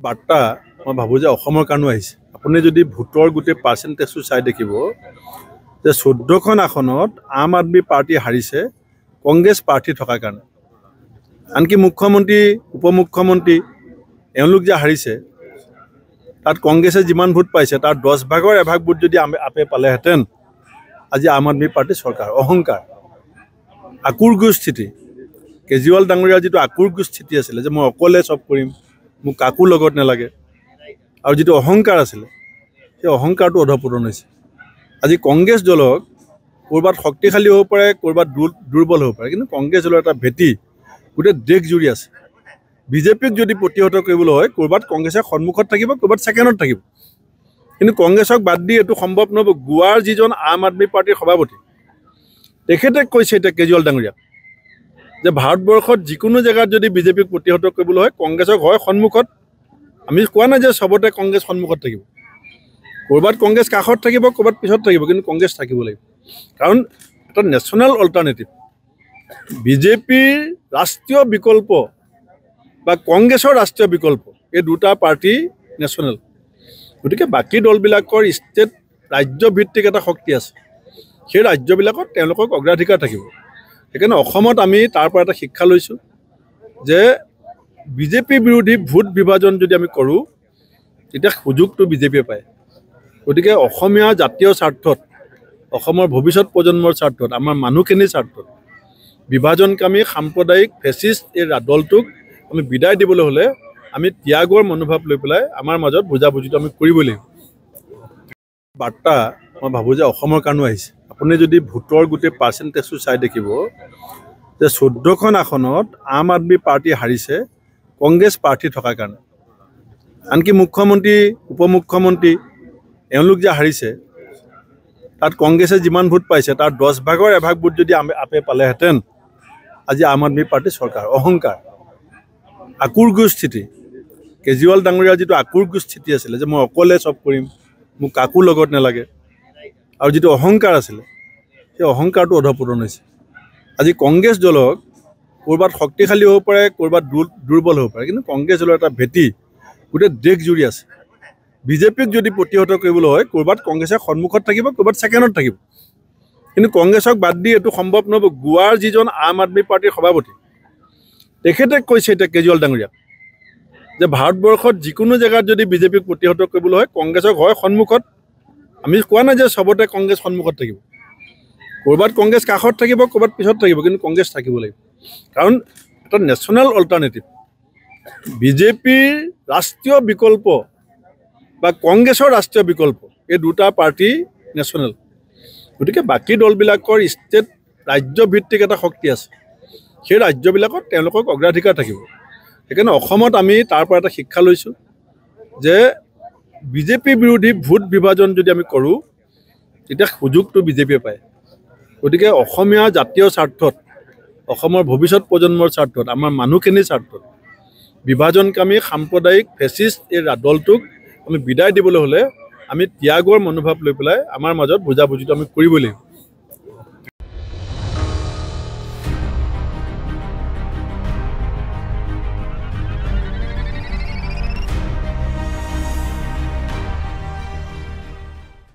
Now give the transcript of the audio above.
বাৰ্তা মই ভাবোঁ যে অসমৰ কাৰণেও আহিছে। আপুনি যদি ভোটৰ গোটেই পাৰ্চেণ্টেজটো চাই দেখিব যে 14খন আসনত আম আদমি পাৰ্টি হাৰিছে কংগ্ৰেছ প্ৰাৰ্থী থকাৰ কাৰণে। আনকি মুখ্যমন্ত্ৰী উপমুখ্যমন্ত্ৰী এওঁলোক যে হাৰিছে তাত কংগ্ৰেছে যিমান ভোট পাইছে তাৰ 10 ভাগৰ এভাগ ভোট যদি আপে পালেহেঁতেন আজি আম আদমি পাৰ্টি চৰকাৰ। অহংকাৰ, আকুৰগুৰ স্থিতি, কেজৰিৱাল ডাঙৰীয়াৰ যিটো আকুৰগুৰ স্থিতি আছিলে যে মই অকলে চব কৰিম, মোক কাকো লগত নালাগে, আৰু যিটো অহংকাৰ আছিলে সেই অহংকাৰটো অধপতন হৈছে। আজি কংগ্ৰেছ দলক ক'ৰবাত শক্তিশালী হ'ব পাৰে, ক'ৰবাত দুৰ্বল হ'ব পাৰে, কিন্তু কংগ্ৰেছ দলৰ এটা ভেটি গোটেই দেশ জুৰি আছে। বিজেপিক যদি প্ৰতিহত কৰিবলৈ হয় ক'ৰবাত কংগ্ৰেছে সন্মুখত থাকিব, ক'ৰবাত ছেকেণ্ডত থাকিব, কিন্তু কংগ্ৰেছক বাদ দি এইটো সম্ভৱ নহ'ব। গোৱাৰ যিজন আম আদমি পাৰ্টিৰ সভাপতি তেখেতে কৈছে এতিয়া কেজৰিৱাল ডাঙৰীয়াক যে ভাৰতবৰ্ষত যিকোনো জেগাত যদি বিজেপিক প্ৰতিহত কৰিবলৈ হয় কংগ্ৰেছক হয় সন্মুখত, আমি কোৱা নাই যে চবতে কংগ্ৰেছ সন্মুখত থাকিব, ক'ৰবাত কংগ্ৰেছ কাষত থাকিব, ক'ৰবাত পিছত থাকিব, কিন্তু কংগ্ৰেছ থাকিব লাগিব। কাৰণ এটা নেশ্যনেল অল্টাৰনেটিভ বিজেপিৰ ৰাষ্ট্ৰীয় বিকল্প বা কংগ্ৰেছৰ ৰাষ্ট্ৰীয় বিকল্প এই দুটা পাৰ্টি নেশ্যনেল। গতিকে বাকী দলবিলাকৰ ষ্টেট ৰাজ্যভিত্তিক এটা শক্তি আছে, সেই ৰাজ্যবিলাকত তেওঁলোকক অগ্ৰাধিকাৰ থাকিব। সেইকাৰণে অসমত আমি তাৰ পৰা এটা শিক্ষা লৈছোঁ যে বিজেপি বিৰোধী ভোট বিভাজন যদি আমি কৰোঁ তেতিয়া সুযোগটো বিজেপিয়ে পায়। গতিকে অসমীয়া জাতীয় স্বাৰ্থত, অসমৰ ভৱিষ্যত প্ৰজন্মৰ স্বাৰ্থত, আমাৰ মানুহখিনিৰ স্বাৰ্থত বিভাজনকামী সাম্প্ৰদায়িক ফেচিষ্ট এই দলটোক আমি বিদায় দিবলৈ হ'লে আমি ত্যাগৰ মনোভাৱ লৈ পেলাই আমাৰ মাজত বুজাবুজিটো আমি কৰিবই লাগিব। বাৰ্তা মই ভাবোঁ যে অসমৰ কাৰণেও আহিছে। আপুনি যদি ভোটৰ গোটেই পাৰ্চেণ্টেজটো চাই দেখিব যে 14খন আসনত আম আদমি পাৰ্টি হাৰিছে কংগ্ৰেছ প্ৰাৰ্থী থকাৰ কাৰণে। আনকি মুখ্যমন্ত্ৰী উপমুখ্যমন্ত্ৰী এওঁলোক যে হাৰিছে তাত কংগ্ৰেছে যিমান ভোট পাইছে তাৰ 10 ভাগৰ এভাগ ভোট যদি আপে পালেহেঁতেন আজি আম আদমি পাৰ্টি চৰকাৰ। অহংকাৰ, আকুৰগুৰ স্থিতি, কেজৰিৱাল ডাঙৰীয়াৰ যিটো আকুৰগুৰ স্থিতি আছিলে যে মই অকলে চব কৰিম, মোক কাকো লগত নালাগে, আৰু যিটো অহংকাৰ আছিলে সেই অহংকাৰটো অধপতন হৈছে। আজি কংগ্ৰেছ দলক ক'ৰবাত শক্তিশালী হ'ব পাৰে, ক'ৰবাত দুৰ্বল হ'ব পাৰে, কিন্তু কংগ্ৰেছ দলৰ এটা ভেটি গোটেই দেশ জুৰি আছে। বিজেপিক যদি প্ৰতিহত কৰিবলৈ হয় ক'ৰবাত কংগ্ৰেছে সন্মুখত থাকিব, ক'ৰবাত ছেকেণ্ডত থাকিব, কিন্তু কংগ্ৰেছক বাদ দি এইটো সম্ভৱ নহ'ব। গোৱাৰ যিজন আম আদমি পাৰ্টিৰ সভাপতি তেখেতে কৈছে এতিয়া কেজৰিৱাল ডাঙৰীয়াক যে ভাৰতবৰ্ষত যিকোনো জেগাত যদি বিজেপিক প্ৰতিহত কৰিবলৈ হয় কংগ্ৰেছক হয় সন্মুখত, আমি কোৱা নাই যে চবতে কংগ্ৰেছ সন্মুখত থাকিব, ক'ৰবাত কংগ্ৰেছ কাষত থাকিব, ক'ৰবাত পিছত থাকিব, কিন্তু কংগ্ৰেছ থাকিব লাগিব। কাৰণ এটা নেশ্যনেল অল্টাৰনেটিভ বিজেপিৰ ৰাষ্ট্ৰীয় বিকল্প বা কংগ্ৰেছৰ ৰাষ্ট্ৰীয় বিকল্প এই দুটা পাৰ্টি নেশ্যনেল। গতিকে বাকী দলবিলাকৰ ষ্টেট ৰাজ্যভিত্তিক এটা শক্তি আছে, সেই ৰাজ্যবিলাকত তেওঁলোকক অগ্ৰাধিকাৰ থাকিব। সেইকাৰণে অসমত আমি তাৰ পৰা এটা শিক্ষা লৈছোঁ যে বিজেপি বিৰোধী ভোট বিভাজন যদি আমি কৰোঁ তেতিয়া সুযোগটো বিজেপিয়ে পায়। গতিকে অসমীয়া জাতীয় স্বাৰ্থত, অসমৰ ভৱিষ্যত প্ৰজন্মৰ স্বাৰ্থত, আমাৰ মানুহখিনিৰ স্বাৰ্থত বিভাজনকামী সাম্প্ৰদায়িক ফেচিষ্ট এই দলটোক আমি বিদায় দিবলৈ হ'লে আমি ত্যাগৰ মনোভাৱ লৈ পেলাই আমাৰ মাজত বুজাবুজিটো আমি কৰিবই লাগিব।